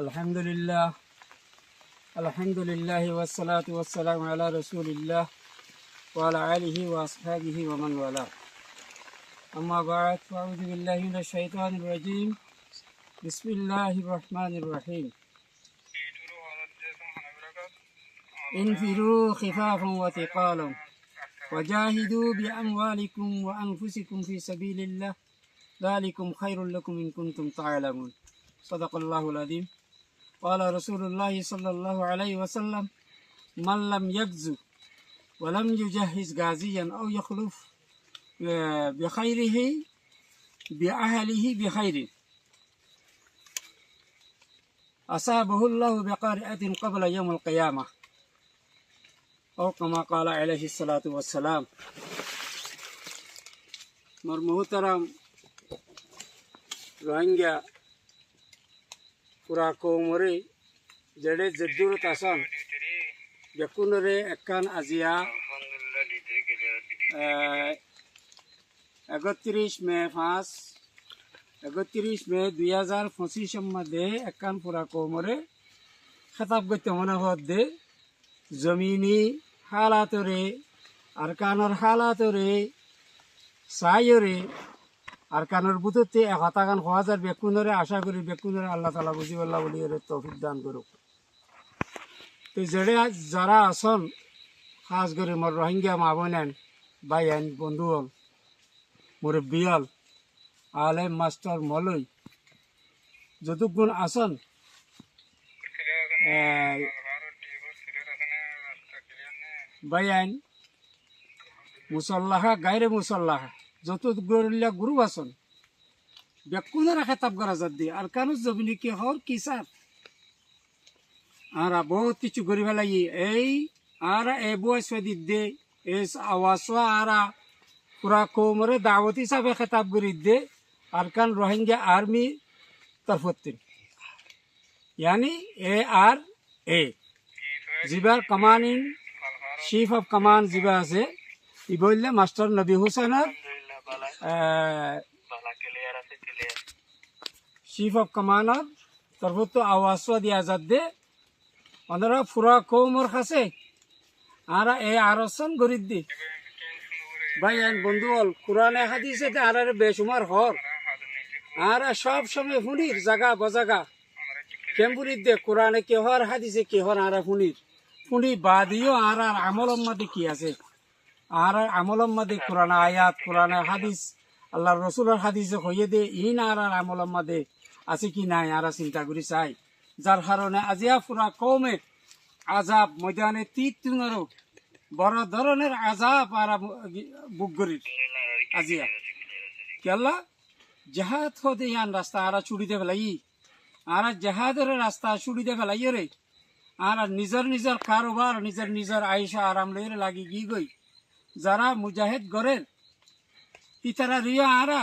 আলহামদুলিল্লাহ ওয়াসসালাতু ওয়াসসালামু আলা রাসূলিল্লাহ ওয়া আলা আলিহি ওয়া আসহাবিহি ওয়া মান ওয়ালা। আম্মা বা'দ, ফাআউযু বিল্লাহি মিনাশ শাইতানির রাজীম। বিসমিল্লাহির রহমানির রহিম। ইনফিরু খিফাফান ওয়া থিকালান ওয়াজাহিদু বিআমওয়ালিকুম ওয়া আনফুসিকুম ফি সাবিলিল্লাহ যালিকুম খায়রুল লাকুম ইন কুনতুম তা'লামুন। সাদাকাল্লাহুল আযীম। قال رسول الله صلى الله عليه وسلم: من لم يغزو ولم يجهز غازيا أو يخلف بخيره بأهله بخير أصابه الله بقارئة قبل يوم القيامة أو كما قال عليه الصلاة والسلام. مرموترم روهنگا পুরা কৌমরে জেডে জেদুরত আসান বেকুনরে একান আজিয়া 31 মে 2025 মধ্যে একান পুরা কৌমরে খেতাব করতে মনে হদ্দে জমিনি হালাতরে আরকানোর হালাতরে সাইরে আরকানোর বুততে হতাগান হওয়াজার বেকুনরে আশা করি বেকুনরে আল্লাহ তালা বুঝিবাল্লাহ বলি তৌফিক দান করুক। তো যেড়ে যারা আসন খাস করে মোর রোহিঙ্গা মা বোনেন ভাই আইন বন্ধু হল মুরব্বিয়াল আলেম মাস্টার মলই যতগুণ আসন ভাই আইন মুসল্লাহা গাইরে মুসল্লাহা যত গুরু আসন বেকুনের খেতাব করা যাত দিয়ে আর কারণ জমিনি কি হর কি সার আর বহুত কিছু করি ফেলাই এই আর এ বয়স দে এই আওয়াজ আর পুরা কৌমরে দাওয়াত হিসাবে খেতাব করি দে আর কান রোহিঙ্গা আর্মি তরফতিন यानी ARA জিবার কমান্ডিং চিফ অফ কমান্ড জিবা আছে ই বললে মাস্টার নবী হুসেনের চিফ অফ কমান্ডার তরফত আওয়াজ দিয়া যাত দে ওনারা পুরা কৌমর কাছে আর এ আরসন গরিব দি ভাই বন্ধু হল কোরআনে হাদিসে আর বেসুমার হর আর সব সময় হুনির জাগা বজাগা কেমবুরির দে কোরআনে কে হর হাদিসে কে হর আর ফুনি বাদিও আর আমলম মাদে কি আছে আর আমলম মাদে কোরআন আয়াত কোরআন হাদিস আল্লাহ রসুলের হাদিসে হইয়ে দে ইন আর আমলম মাদে আছে কি নাই আর চিন্তা করি চাই যার কারণে আজিয়া পুরা কৌমে আজাব ময়দানে তিনরও বড় ধরনের আজাব আর বুকগরির আজিয়া কেলা জাহাদ হতে ইয়ান রাস্তা আর চুড়িতে ফেলাই আর জাহাদের রাস্তা চুড়িতে ফেলাই রে আর নিজের কারোবার নিজের আয়েশা আরাম লইরে লাগি গি গই যারা মুজাহিদ গরের ইতারা রিয়া আরা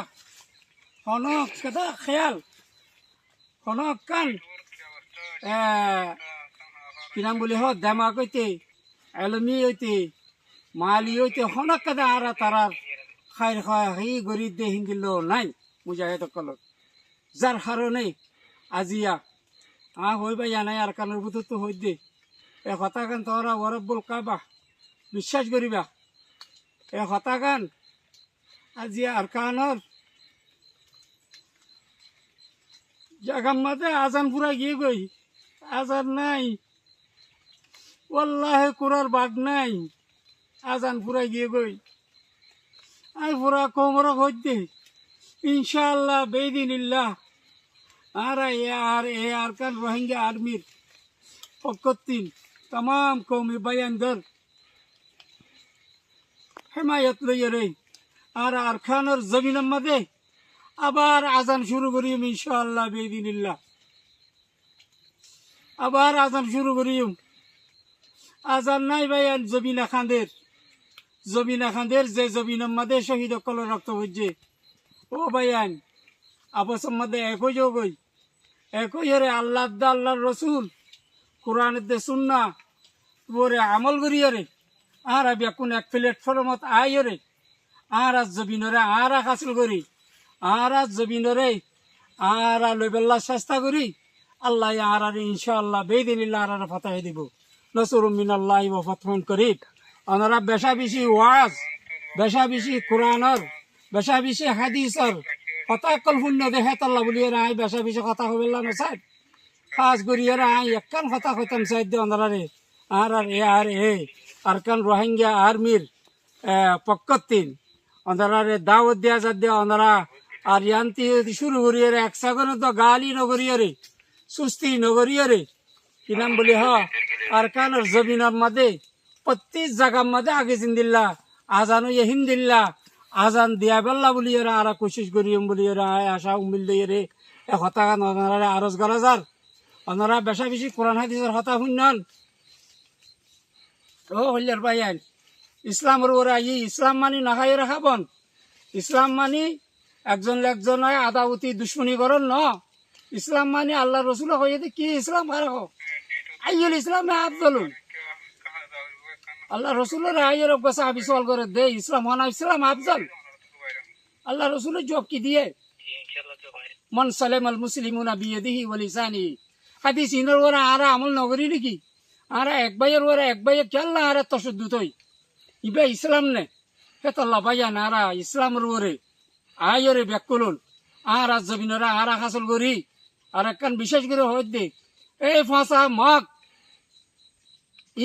হনক কথা খেয়াল হনক কান কিনাম বলি হ দামা কইতে এলমি হইতে মালি হইতে হনক কথা আরা তারার খাইর খায় হি গরিব দে হিঙ্গিল নাই মুজাহিদ কলত যার কারণে আজিয়া হইবা নাই আর কানের বুধ তো হই দে এ কথা গান তোরা ওরব্বুল কাবা বিশ্বাস করিবা এ কথা গান আজিয়া আর কানর জাগাম মাঝে আজান পুরা গিয়ে গই আজান নাই ওয়াল্লাহে কুরার বাগ নাই আজান পুরা গিয়ে গই আই পুরা কোমর হইতে ইনশাআল্লাহ বেদিনিল্লাহ আর আর কান রোহিঙ্গা আর্মির পক্ষতিন তাম কৌমি বায়ানদের হেমায়ত লইয়ে রে আর খানোর জমিনের মধ্যে আবার আজান শুরু করিম ইনশাআল্লাহ বেদিনিল্লাহ আবার আজান শুরু করিম আজান নাই ভাইয়ান জমিনা খান্দের যে জমিনের মধ্যে শহীদ কল রক্ত হচ্ছে ও ভাইয়ান আপসের মধ্যে একই যোগই একই হরে আল্লাহর রসুল কোরআনের দে সুন্না ওরে আমল করিয়ে রে আর বেকুন এক প্ল্যাটফর্মত আই রে আর জমিনরে আর হাসিল করি আর জমিনরে আর লইবেল্লা চেষ্টা করি আল্লাহ আর ইনশাআল্লাহ বেদিনিল্লাহ আর ফাতাহ দিব নসরুম মিনাল্লাহি ওয়া ফাতহুন করিব। ওনারা বেশা বেশি ওয়াজ, বেশা বেশি কোরআনের, বেশা বেশি হাদিসের কথা কল শূন্য দেখে তাল্লা বলিয়ে আই বেশা বেশি কথা হবে না সাহেব খাস করিয়ে আই একখান কথা কইতাম সাহেব দে ওনারে আর আর কান রোহিঙ্গা আর্মির পক্ষতিন ওনারে দাওয়াত দেওয়া যাত দিয়ে ওনারা আর ইয়ান্তি শুরু করিয়ে রে একসাগর তো গালি নগরিয়ে রে সুস্থি নগরিয়ে রে কি নাম বলি আর কানের জমিনের মাঝে প্রত্যেক জায়গার মাঝে আগে জিন্দিল্লা আজানো হিন্দিল্লা আজান দিয়া বেল্লা বলিয়ে আর কোশিশ করিম বলিয়ে আশা উমিল দিয়ে রে হতা ওনারা আরজ করা যার ওনারা বেশা বেশি কোরআন হাদিসের হতা শুনন ও হইয়ার ভাইয়ান ইসলামের ওরা ইসলাম মানি না খাই রাখাবন ইসলাম মানি একজন একজন আদাবতী দুশ্মনী করেন ন ইসলাম মানি আল্লাহ রসুল হয়ে কি ইসলাম খারাপ আইল ইসলাম আফজলুন আল্লাহ রসুলের আইয়ের অভ্যাস আবিসল করে দে ইসলাম হনা ইসলাম আফজল আল্লাহ রসুলের জব কি দিয়ে মন সালেম আল মুসলিমুনা বিয়াদিহি ওয়া লিসানিহি হাদিস ইনর ওরা আরা আমল নগরী নাকি আরা এক ভাইয়ের ওরা এক ভাইয়ের খেলনা আরা তসদ্দুত হই ইবা ইসলাম নে হেতাল্লা ভাইয়া নারা ইসলামের ওরে আয়রে ব্যাকুলুন আর জমিনরা আর হাসল করি আর একখান বিশেষ করে হয়ে দে এই ফাঁসা মগ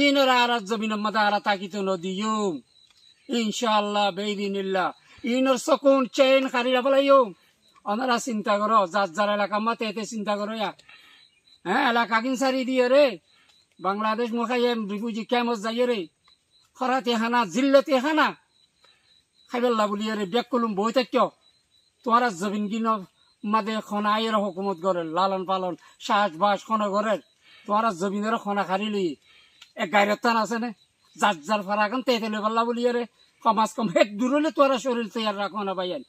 ইনরা আর জমিনের মাথা আর তাকিত নদীয়ুম ইনশাআল্লাহ বেদিনিল্লাহ ইনর সকুন চেন খারিরা বলাইও ওনারা চিন্তা করো যার যার এলাকা মাতে এতে চিন্তা করো হ্যাঁ এলাকা কিন সারি দিয়ে রে বাংলাদেশ মুখাইম রিফিউজি ক্যাম্পস যাইয়ে রে খরাতে হানা জিল্লতে হানা খাইবেল্লা বলিয়ে রে ব্যাক করলুম বই থাকি তোমার জমিন কিন মাদে খনা আইয়ের হুকুমত করে লালন পালন শ্বাস বাস খনা করে তোমার জমিনের খনা খারিলি এক গাইরের টান আছে না যার যার ফারাগান তেলে পাল্লা বলিয়ে রে কমাস কম এক দূরলে তোরা শরীর তৈয়ার রাখো না ভাইয়ান